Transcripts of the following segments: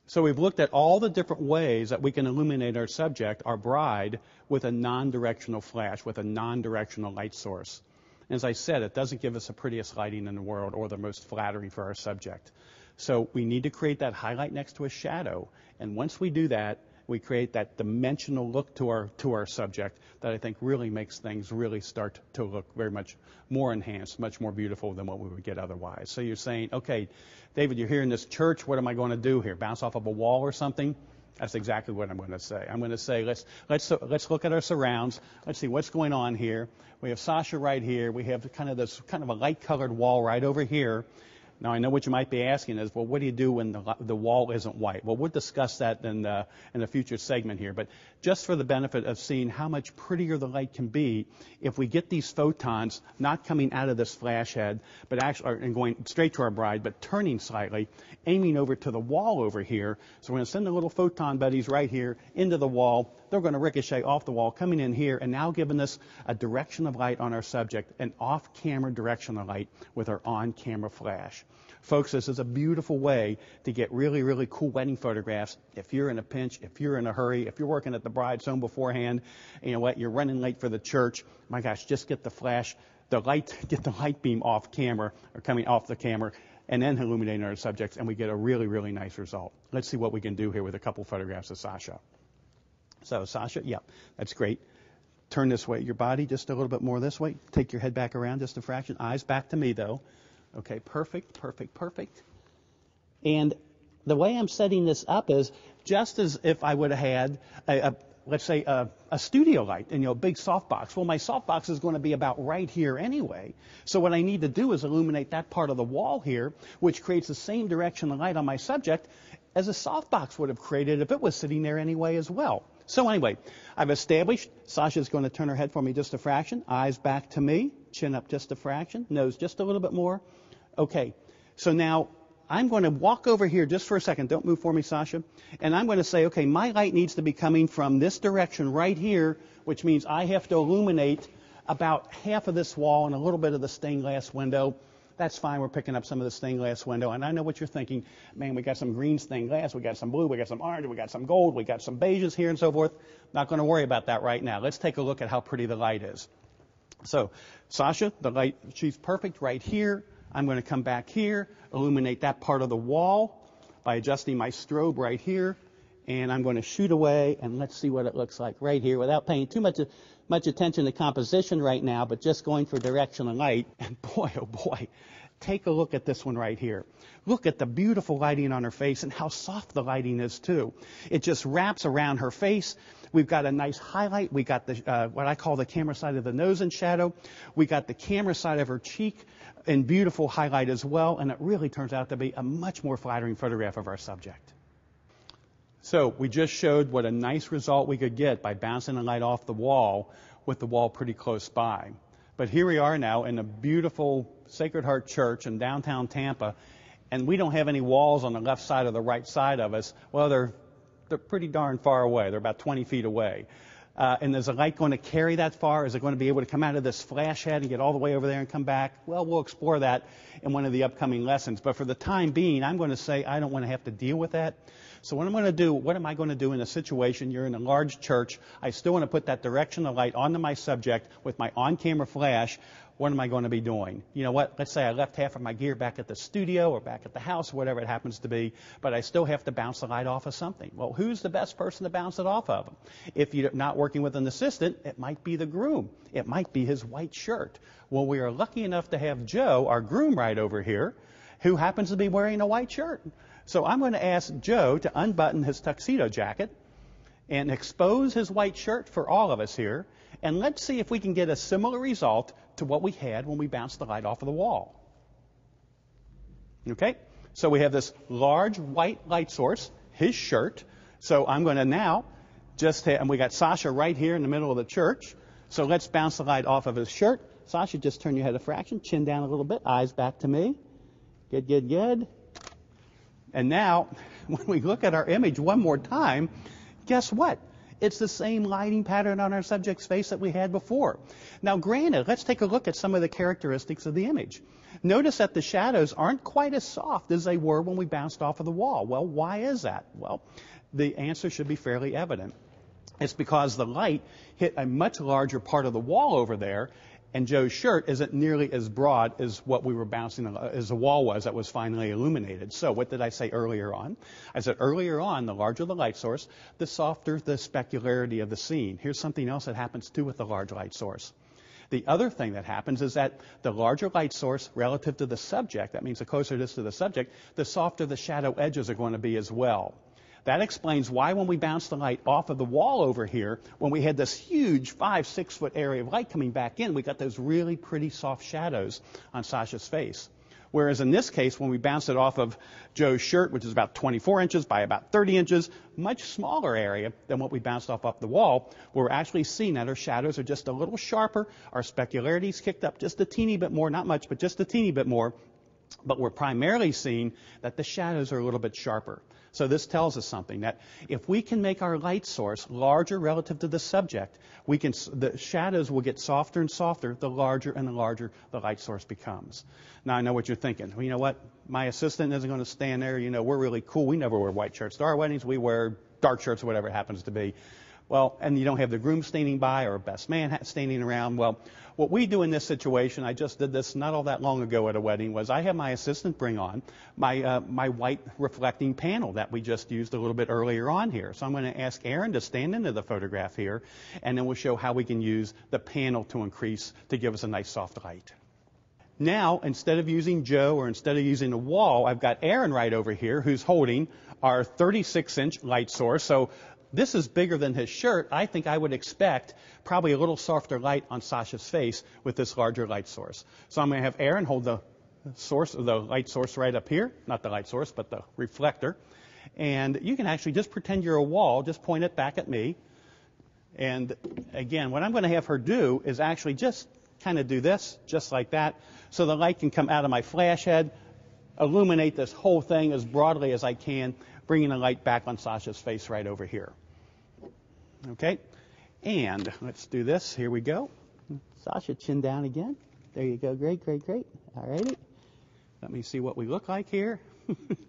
So we've looked at all the different ways that we can illuminate our subject, our bride, with a non-directional flash, with a non-directional light source. As I said, it doesn't give us the prettiest lighting in the world or the most flattering for our subject. So we need to create that highlight next to a shadow. And once we do that, we create that dimensional look to our subject that I think really makes things really start to look very much more enhanced, much more beautiful than what we would get otherwise. So you're saying, okay, David, you're here in this church. What am I going to do here? Bounce off of a wall or something? That's exactly what I'm going to say. I'm going to say, let's look at our surrounds. Let's see what's going on here. We have Sasha right here. We have kind of a light-colored wall right over here. Now, I know what you might be asking is, well, what do you do when the wall isn't white? Well, we'll discuss that in a future segment here. But just for the benefit of seeing how much prettier the light can be, if we get these photons not coming out of this flash head, but actually and going straight to our bride, but turning slightly, aiming over to the wall over here. So we're going to send the little photon buddies right here into the wall. They're going to ricochet off the wall, coming in here, and now giving us a direction of light on our subject, an off-camera direction of light with our on-camera flash. Folks, this is a beautiful way to get really, really cool wedding photographs. If you're in a pinch, if you're in a hurry, if you're working at the bride's home beforehand, you know what, you're running late for the church, my gosh, just get the flash, get the light beam off camera, or coming off the camera, and then illuminating our subjects, and we get a really, really nice result. Let's see what we can do here with a couple photographs of Sasha. So, Sasha, yeah, that's great. Turn this way, your body just a little bit more this way. Take your head back around just a fraction. Eyes back to me, though. Okay, perfect, perfect, perfect. And the way I'm setting this up is just as if I would have had, let's say, a studio light and, a big softbox. Well, my softbox is going to be about right here anyway. So what I need to do is illuminate that part of the wall here, which creates the same direction of light on my subject as a softbox would have created if it was sitting there anyway as well. So anyway, I've established Sasha's going to turn her head for me just a fraction, eyes back to me, chin up just a fraction, nose just a little bit more. Okay, so now I'm going to walk over here just for a second. Don't move for me, Sasha. And I'm going to say, okay, my light needs to be coming from this direction right here, which means I have to illuminate about half of this wall and a little bit of the stained glass window. That's fine. We're picking up some of the stained glass window. And I know what you're thinking. Man, we got some green stained glass. We got some blue. We got some orange. We got some gold. We got some beiges here and so forth. Not going to worry about that right now. Let's take a look at how pretty the light is. So, Sasha, the light, she's perfect right here. I'm going to come back here, illuminate that part of the wall by adjusting my strobe right here. And I'm going to shoot away, and let's see what it looks like right here without paying too much attention to composition right now, but just going for direction of light. And boy, oh boy, take a look at this one right here. Look at the beautiful lighting on her face and how soft the lighting is, too. It just wraps around her face. We've got a nice highlight. We got the what I call the camera side of the nose in shadow. We got the camera side of her cheek in beautiful highlight as well, and it really turns out to be a much more flattering photograph of our subject. So we just showed what a nice result we could get by bouncing the light off the wall with the wall pretty close by. But here we are now in a beautiful Sacred Heart Church in downtown Tampa, and we don't have any walls on the left side or the right side of us. Well, they're pretty darn far away. They're about 20 feet away. And is the light going to carry that far? Is it going to be able to come out of this flash head and get all the way over there and come back? Well, we'll explore that in one of the upcoming lessons. But for the time being, I'm going to say I don't want to have to deal with that. So what am I going to do in a situation? You're in a large church. I still want to put that direction of light onto my subject with my on-camera flash. What am I going to be doing? You know what? Let's say I left half of my gear back at the studio or back at the house, whatever it happens to be, but I still have to bounce the light off of something. Well, who's the best person to bounce it off of? If you're not working with an assistant, it might be the groom. It might be his white shirt. Well, we are lucky enough to have Joe, our groom, right over here, who happens to be wearing a white shirt. So I'm going to ask Joe to unbutton his tuxedo jacket and expose his white shirt for all of us here. And let's see if we can get a similar result to what we had when we bounced the light off of the wall. Okay? So we have this large white light source, his shirt. So I'm going to now and we got Sasha right here in the middle of the church. So let's bounce the light off of his shirt. Sasha, just turn your head a fraction, chin down a little bit, eyes back to me. Good, good, good. And now, when we look at our image one more time, guess what? It's the same lighting pattern on our subject's face that we had before. Now, granted, let's take a look at some of the characteristics of the image. Notice that the shadows aren't quite as soft as they were when we bounced off of the wall. Well, why is that? Well, the answer should be fairly evident. It's because the light hit a much larger part of the wall over there, and Joe's shirt isn't nearly as broad as what we were bouncing, as the wall was that was finally illuminated. So what did I say earlier on? I said earlier on, the larger the light source, the softer the specularity of the scene. Here's something else that happens too with the large light source. The other thing that happens is that the larger light source relative to the subject, that means the closer it is to the subject, the softer the shadow edges are going to be as well. That explains why when we bounced the light off of the wall over here, when we had this huge 5-6 foot area of light coming back in, we got those really pretty soft shadows on Sasha's face. Whereas in this case, when we bounced it off of Joe's shirt, which is about 24 inches by about 30 inches, much smaller area than what we bounced off the wall, we're actually seeing that our shadows are just a little sharper, our specularity's kicked up just a teeny bit more, not much, but just a teeny bit more, but we're primarily seeing that the shadows are a little bit sharper. So this tells us something, that if we can make our light source larger relative to the subject, the shadows will get softer and softer the larger and the larger the light source becomes. Now I know what you're thinking. Well, you know what? My assistant isn't going to stand there. You know, we're really cool. We never wear white shirts to our weddings. We wear dark shirts or whatever it happens to be. Well, and you don't have the groom standing by or a best man standing around. Well, what we do in this situation, I just did this not all that long ago at a wedding, was I have my assistant bring on my white reflecting panel that we just used a little bit earlier on here. So I'm going to ask Aaron to stand into the photograph here, and then we'll show how we can use the panel to give us a nice soft light. Now, instead of using Joe or instead of using the wall, I've got Aaron right over here who's holding our 36-inch light source. So this is bigger than his shirt. I think I would expect probably a little softer light on Sasha's face with this larger light source. So I'm going to have Aaron hold the light source right up here. Not the light source, but the reflector. And you can actually just pretend you're a wall. Just point it back at me. And again, what I'm going to have her do is actually just kind of do this, just like that, so the light can come out of my flash head, illuminate this whole thing as broadly as I can, bringing the light back on Sasha's face right over here. Okay, and let's do this. Here we go. Sasha, chin down again. There you go. Great, great, great. All righty. Let me see what we look like here.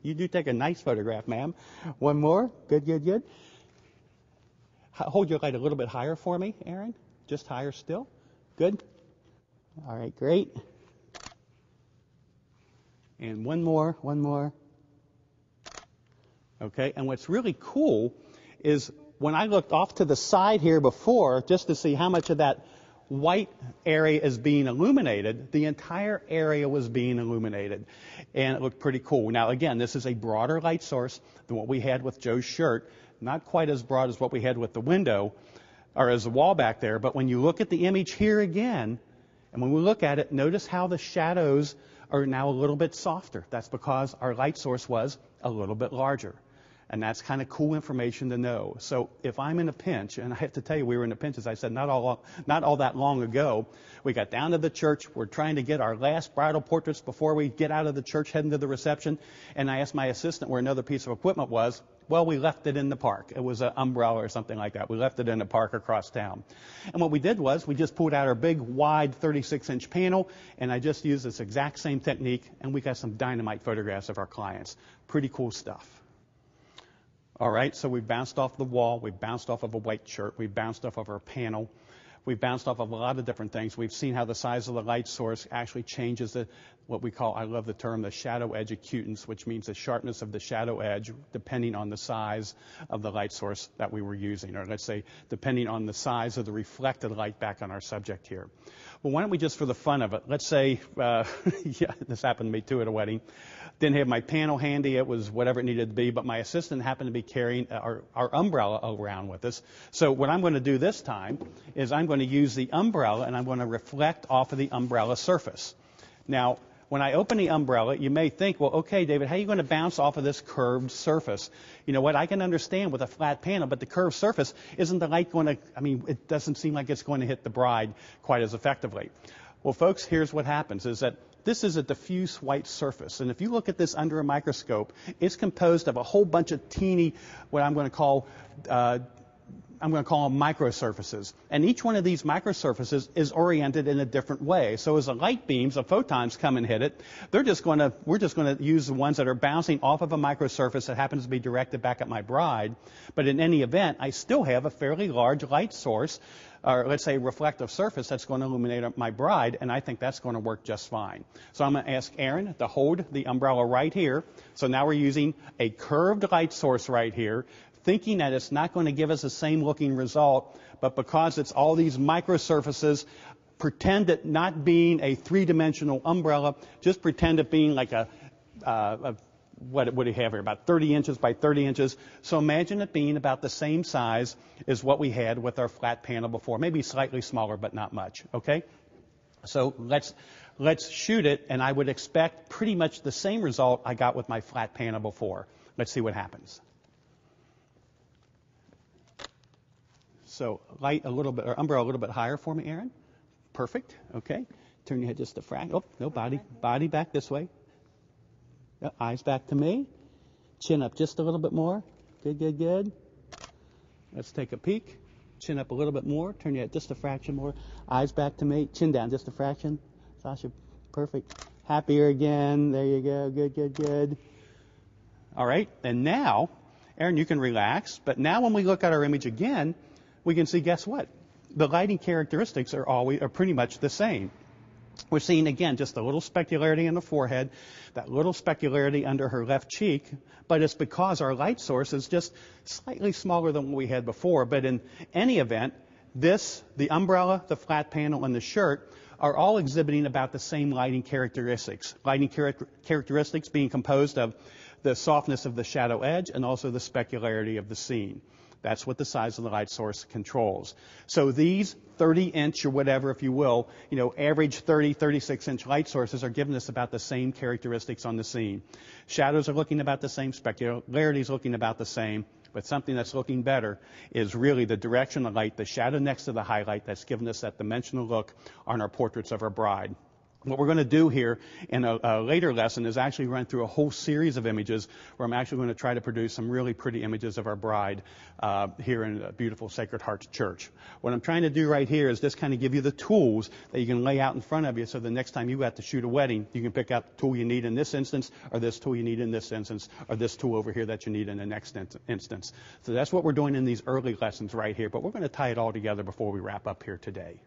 You do take a nice photograph, ma'am. One more. Good, good, good. Hold your light a little bit higher for me, Aaron. Just higher still. Good. All right, great. And one more, one more. Okay, and what's really cool is when I looked off to the side here before, just to see how much of that white area is being illuminated, the entire area was being illuminated. And it looked pretty cool. Now, again, this is a broader light source than what we had with Joe's shirt. Not quite as broad as what we had with the window, or as the wall back there. But when you look at the image here again, and when we look at it, notice how the shadows are now a little bit softer. That's because our light source was a little bit larger. And that's kind of cool information to know. So if I'm in a pinch, and I have to tell you, we were in a pinch, as I said, not all that long ago. We got down to the church. We're trying to get our last bridal portraits before we get out of the church, heading to the reception. And I asked my assistant where another piece of equipment was. Well, we left it in the park. It was an umbrella or something like that. We left it in the park across town. And what we did was we just pulled out our big, wide 36-inch panel, and I just used this exact same technique, and we got some dynamite photographs of our clients. Pretty cool stuff. All right, so we bounced off the wall, we bounced off of a white shirt, we bounced off of our panel, we bounced off of a lot of different things. We've seen how the size of the light source actually changes what we call, I love the term, the shadow edge acutance, which means the sharpness of the shadow edge depending on the size of the light source that we were using, or let's say depending on the size of the reflected light back on our subject here. Well, why don't we just, for the fun of it, let's say, yeah, this happened to me too at a wedding. Didn't have my panel handy. It was whatever it needed to be, but my assistant happened to be carrying our umbrella around with us. So what I'm going to do this time is I'm going to use the umbrella, and I'm going to reflect off of the umbrella surface. Now, when I open the umbrella, you may think, well, okay, David, how are you going to bounce off of this curved surface? You know what? I can understand with a flat panel, but the curved surface, isn't the light going to, it doesn't seem like it's going to hit the bride quite as effectively. Well, folks, here's what happens, is that this is a diffuse white surface. And if you look at this under a microscope, it's composed of a whole bunch of teeny, what I'm going to call, I'm going to call them microsurfaces. And each one of these microsurfaces is oriented in a different way. So as the light beams, the photons come and hit it, we're just going to use the ones that are bouncing off of a microsurface that happens to be directed back at my bride. But in any event, I still have a fairly large light source, or let's say reflective surface, that's going to illuminate my bride, and I think that's going to work just fine. So I'm going to ask Aaron to hold the umbrella right here. So now we're using a curved light source right here, thinking that it's not going to give us the same looking result, but because it's all these microsurfaces, pretend it not being a three-dimensional umbrella, just pretend it being like what do you have here, about 30 inches by 30 inches. So imagine it being about the same size as what we had with our flat panel before, maybe slightly smaller, but not much, okay? So let's shoot it, and I would expect pretty much the same result I got with my flat panel before. Let's see what happens. So light a little bit, or umbrella a little bit higher for me, Aaron. Perfect. Okay. Turn your head just a fraction. Oh, no, body back this way. Yep, eyes back to me. Chin up just a little bit more. Good, good, good. Let's take a peek. Chin up a little bit more. Turn your head just a fraction more. Eyes back to me. Chin down just a fraction. Sasha, perfect. Happier again. There you go. Good, good, good. All right. And now, Aaron, you can relax. But now when we look at our image again, we can see, guess what? The lighting characteristics are pretty much the same. We're seeing, again, just a little specularity in the forehead, that little specularity under her left cheek, but it's because our light source is just slightly smaller than what we had before. But in any event, the umbrella, the flat panel, and the shirt are all exhibiting about the same lighting characteristics. Lighting characteristics being composed of the softness of the shadow edge and also the specularity of the scene. That's what the size of the light source controls. So these 30-inch or whatever, if you will, average 30, 36-inch light sources are giving us about the same characteristics on the scene. Shadows are looking about the same, specularity is looking about the same, but something that's looking better is really the direction of light, the shadow next to the highlight that's giving us that dimensional look on our portraits of our bride. What we're going to do here in a later lesson is actually run through a whole series of images where I'm actually going to try to produce some really pretty images of our bride here in beautiful Sacred Heart Church. What I'm trying to do right here is just kind of give you the tools that you can lay out in front of you so the next time you have to shoot a wedding, you can pick out the tool you need in this instance, or this tool you need in this instance, or this tool over here that you need in the next instance. So that's what we're doing in these early lessons right here, but we're going to tie it all together before we wrap up here today.